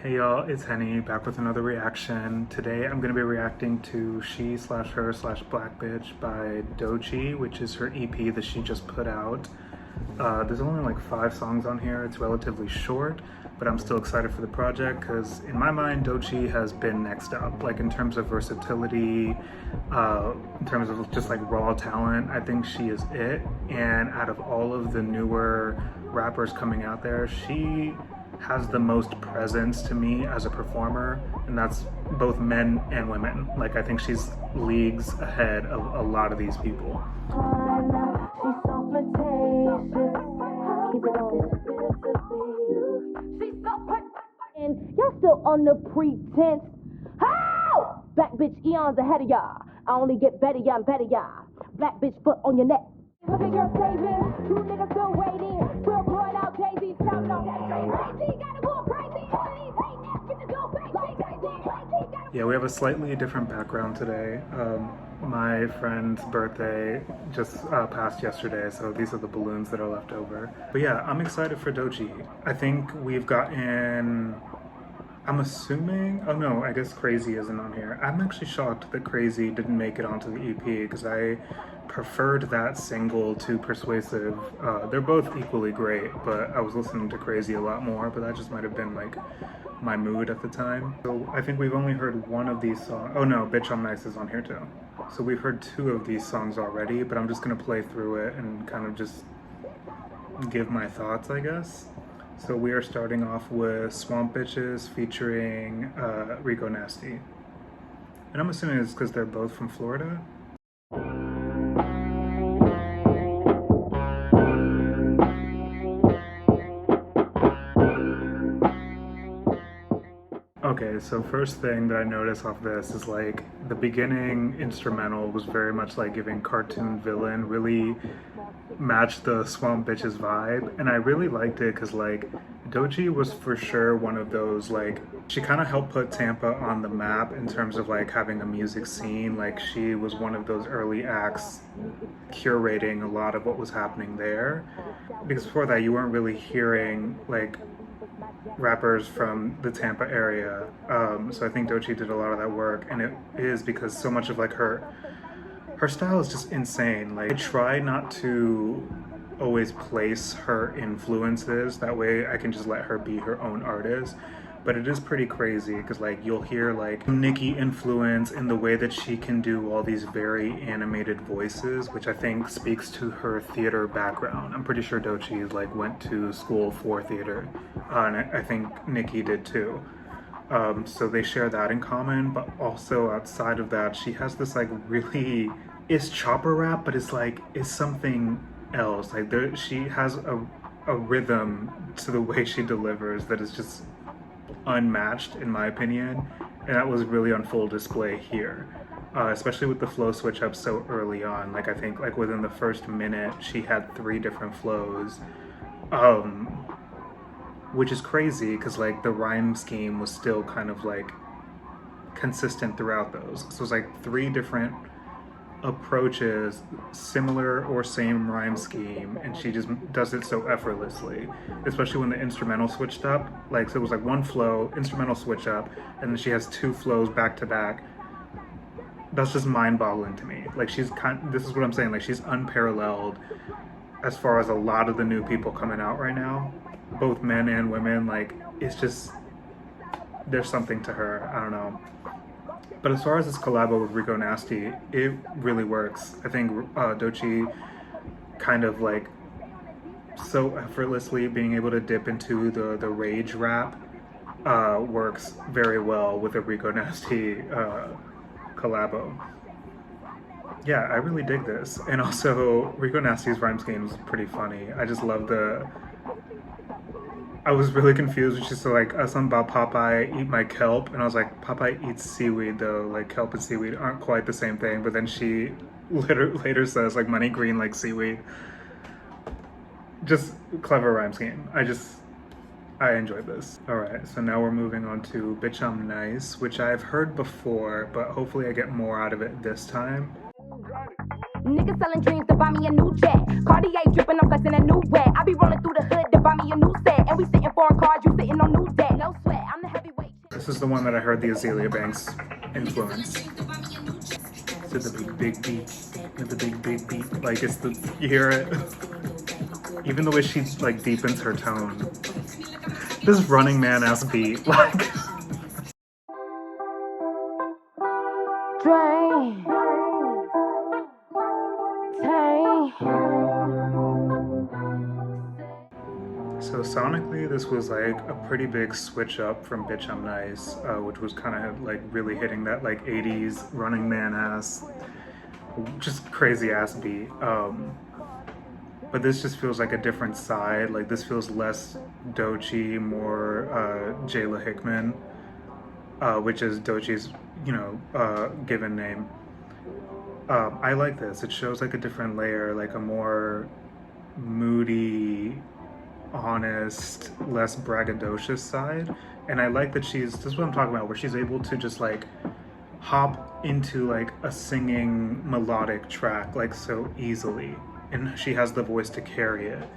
Hey y'all, it's Henny back with another reaction. Today I'm going to be reacting to She Slash Her Slash Black Bitch by Doechii, which is her EP that she just put out. There's only like 5 songs on here. It's relatively short, but I'm still excited for the project because in my mind Doechii has been next up. Like in terms of versatility, in terms of just like raw talent, I think she is it. And out of all of the newer rappers coming out there, she has the most presence to me as a performer, and that's both men and women. Like I think she's leagues ahead of a lot of these people. And y'all still on the pretense. How? Black bitch eons ahead of y'all. I only get better, y'all, better, y'all. Black bitch foot on your neck. Look at your savings. You niggas still waiting. Still blowing out Jay-Z. Counting on that crazy. Gotta go crazy. Yeah, we have a slightly different background today. My friend's birthday just passed yesterday, so these are the balloons that are left over. But yeah, I'm excited for Doechii. I think we've gotten, I'm assuming, oh no, I guess Crazy isn't on here. I'm actually shocked that Crazy didn't make it onto the EP because I preferred that single to Persuasive. They're both equally great, but I was listening to Crazy a lot more, but that just might have been like my mood at the time. So I think we've only heard one of these songs. Oh no, Bitch I'm Nice is on here too. So we've heard 2 of these songs already, but I'm just gonna play through it and kind of just give my thoughts, I guess. So we are starting off with Swamp Bitches featuring Rico Nasty. And I'm assuming it's because they're both from Florida. Okay, so first thing that I noticed off this is like the beginning instrumental was very much like giving cartoon villain, really matched the Swamp Bitches vibe, and I really liked it because like Doechii was for sure one of those, like she kind of helped put Tampa on the map in terms of like having a music scene. Like she was one of those early acts curating a lot of what was happening there, because before that you weren't really hearing like rappers from the Tampa area. So I think Doechii did a lot of that work, and it is because so much of like her style is just insane. Like I try not to always place her influences, that way I can just let her be her own artist. But it is pretty crazy because like you'll hear like Nicki influence in the way that she can do all these very animated voices, which I think speaks to her theater background. I'm pretty sure Doechii like went to school for theater, and I think Nicki did too. So they share that in common, but also outside of that, she has this like really, it's chopper rap, but it's like, it's something else. Like she has a rhythm to the way she delivers that is just unmatched in my opinion, and that was really on full display here, especially with the flow switch up so early on. Like I think like within the first minute she had 3 different flows, which is crazy because like the rhyme scheme was still kind of like consistent throughout those. So it's like 3 different approaches, similar or same rhyme scheme, and she just does it so effortlessly, especially when the instrumental switched up. Like so it was like 1 flow, instrumental switch up, and then she has 2 flows back to back. That's just mind-boggling to me. Like she's this is what I'm saying, like she's unparalleled as far as a lot of the new people coming out right now, both men and women. Like it's just, there's something to her, I don't know. But as far as this collabo with Rico Nasty, it really works. I think Doechii kind of like so effortlessly being able to dip into the rage rap works very well with a Rico Nasty collabo. Yeah, I really dig this. And also Rico Nasty's rhyme scheme is pretty funny. I just love I was really confused when she said like something about Popeye eat my kelp, and I was like, Popeye eats seaweed though, like kelp and seaweed aren't quite the same thing. But then she later says like money green like seaweed. Just clever rhyme scheme. I enjoyed this. Alright, so now we're moving on to Bitch I'm Nice, which I've heard before, but hopefully I get more out of it this time. Niggas selling dreams to buy me a new jet. Cartier dripping, I'm cussing a new wet. I be rolling through the hood to buy me a new set. And we sitting foreign cars, you sitting on new debt. No sweat, I'm the heavyweight. This is the one that I heard the Azealia Banks influence. To the big beat, the big beat. Like it's the you hear it. Even the way she like deepens her tone. This Running Man ass beat, like. Drain. So sonically, this was like a pretty big switch up from Bitch I'm Nice, which was kind of like really hitting that like 80s Running Man ass, just crazy ass beat. But this just feels like a different side. Like this feels less Doechii, more Jayla Hickman, which is Doechii's, given name. I like this. It shows like a different layer, like a more moody, honest, less braggadocious side. And I like that this is what I'm talking about, where she's able to just like hop into like a singing melodic track like so easily. And she has the voice to carry it.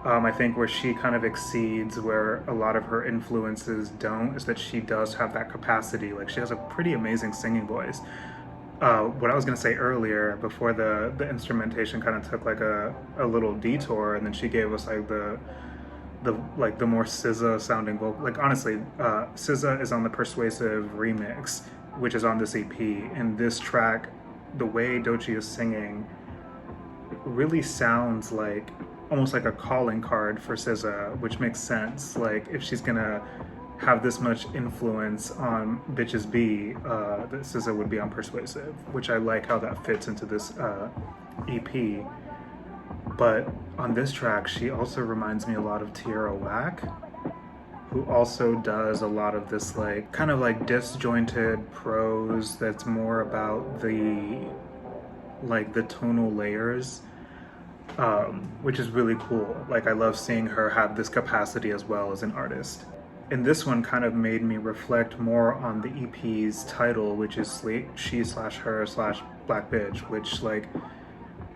I think where she kind of exceeds where a lot of her influences don't is that she does have that capacity. Like she has a pretty amazing singing voice. What I was gonna say earlier, before the instrumentation kind of took like a little detour, and then she gave us like the more SZA sounding vocal. Like honestly, SZA is on the Persuasive remix, which is on this EP. And this track, the way Doechii is singing, really sounds like almost like a calling card for SZA, which makes sense. Like if she's gonna have this much influence on Bitches B, that SZA would be on Persuasive, which I like how that fits into this EP. But on this track, she also reminds me a lot of Tierra Whack, who also does a lot of this like kind of like disjointed prose that's more about the tonal layers, which is really cool. Like I love seeing her have this capacity as well as an artist. And this one kind of made me reflect more on the EP's title, which is She/Her/Black Bitch, which like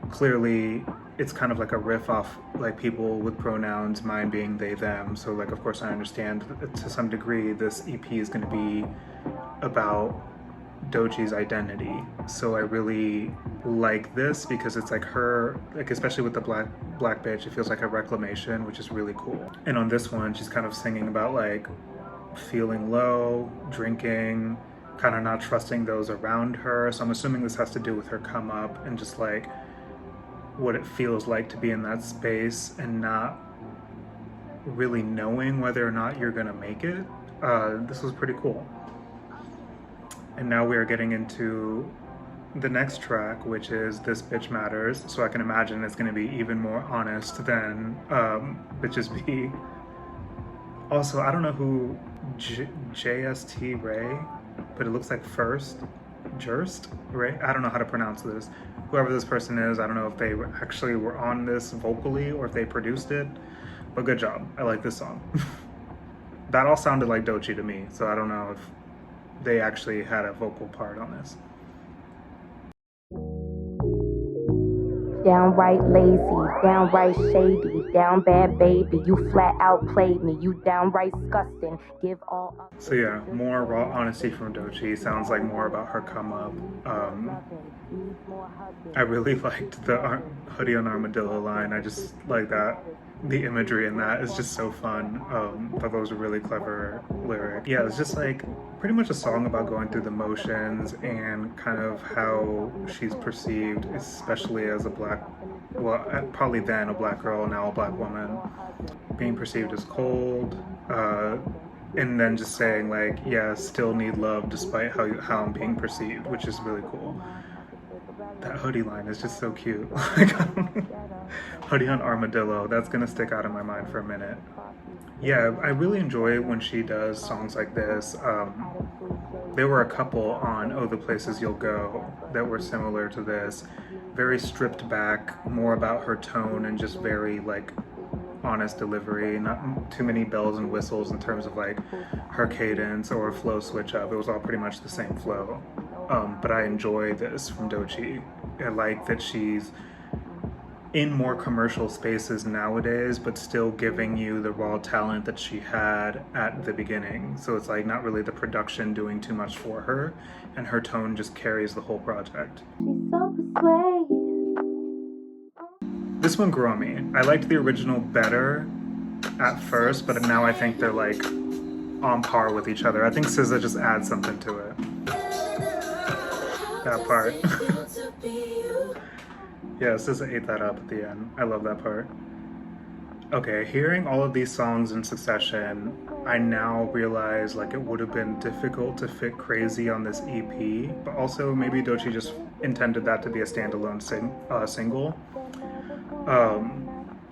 clearly it's kind of like a riff off like people with pronouns, mine being they, them. So like of course I understand to some degree this EP is going to be about Doechii's identity. So I really like this because it's like her, like especially with the black bitch, it feels like a reclamation, which is really cool. And on this one, she's kind of singing about like feeling low, drinking, kind of not trusting those around her. So I'm assuming this has to do with her come up and just like what it feels like to be in that space and not really knowing whether or not you're gonna make it. This was pretty cool. And now we are getting into the next track, which is This Bitch Matters. So I can imagine it's going to be even more honest than Bitches B. Also, I don't know who JST Ray, but it looks like Jerst Ray. I don't know how to pronounce this. Whoever this person is, I don't know if they actually were on this vocally or if they produced it, but good job. I like this song. That all sounded like Doechii to me, so I don't know if they actually had a vocal part on this. Downright lazy, downright shady, down bad baby. You flat out played me. You downright disgusting. Give all up. So yeah, more raw honesty from Doechii. Sounds like more about her come up. I really liked the hoodie on armadillo line. I just like that. The imagery in that is just so fun. Thought that was a really clever lyric. Yeah, it's just like pretty much a song about going through the motions and kind of how she's perceived, especially as a black, well, probably then a black girl, now a black woman, being perceived as cold, and then just saying like, yeah, still need love despite how I'm being perceived, which is really cool. That hoodie line is just so cute. Hoodie on armadillo, that's gonna stick out in my mind for a minute. Yeah, I really enjoy when she does songs like this. There were a couple on Oh the Places You'll Go that were similar to this. Very stripped back, more about her tone and just very like honest delivery, not too many bells and whistles in terms of like her cadence or flow switch up. It was all pretty much the same flow. But I enjoy this from Doechii. I like that she's in more commercial spaces nowadays, but still giving you the raw talent that she had at the beginning. So it's like not really the production doing too much for her, and her tone just carries the whole project. This one grew on me. I liked the original better at first, but now I think they're like on par with each other. I think SZA just adds something to it. That part. Yeah, SZA ate that up at the end. I love that part. Okay, hearing all of these songs in succession, I now realize like it would have been difficult to fit Crazy on this EP, but also maybe Doechii just intended that to be a standalone single.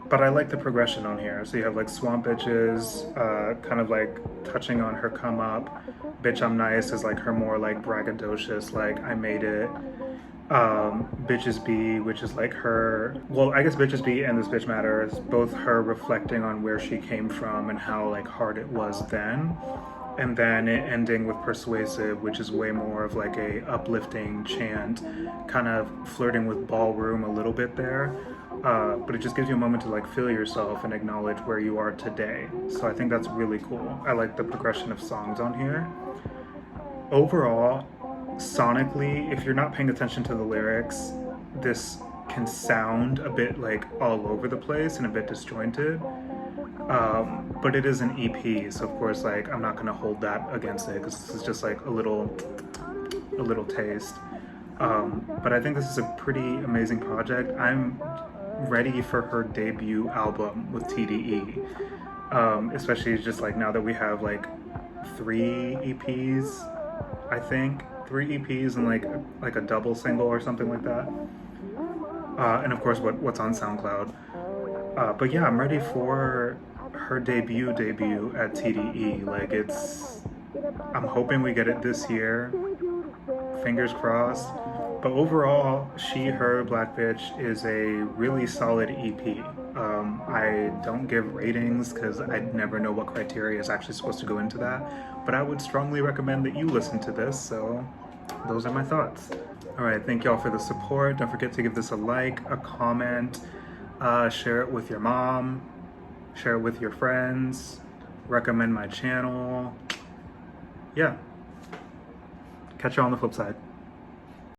But I like the progression on here. So you have like Swamp Bitches, kind of like touching on her come up. Bitch I'm Nice is like her more like braggadocious, like I made it. Bitches Be, which is like her, well, I guess Bitches Be and This Bitch Matters, both her reflecting on where she came from and how like hard it was then. And then it ending with Persuasive, which is way more of like a uplifting chant, kind of flirting with ballroom a little bit there. But it just gives you a moment to like feel yourself and acknowledge where you are today. So I think that's really cool. I like the progression of songs on here. Overall, sonically, if you're not paying attention to the lyrics, this can sound a bit like all over the place and a bit disjointed. But it is an EP, so of course, like I'm not gonna hold that against it because this is just like a little taste. But I think this is a pretty amazing project. I'm ready for her debut album with TDE, especially just like now that we have like 3 EPs, I think 3 EPs and like a double single or something like that. And of course, what's on SoundCloud. But yeah, I'm ready for her debut at TDE. Like I'm hoping we get it this year. Fingers crossed. But overall, She, Her, Black Bitch is a really solid EP. I don't give ratings because I never know what criteria is actually supposed to go into that. But I would strongly recommend that you listen to this. So those are my thoughts. All right, thank y'all for the support. Don't forget to give this a like, a comment, share it with your mom, share it with your friends, recommend my channel. Yeah. Catch you on the flip side.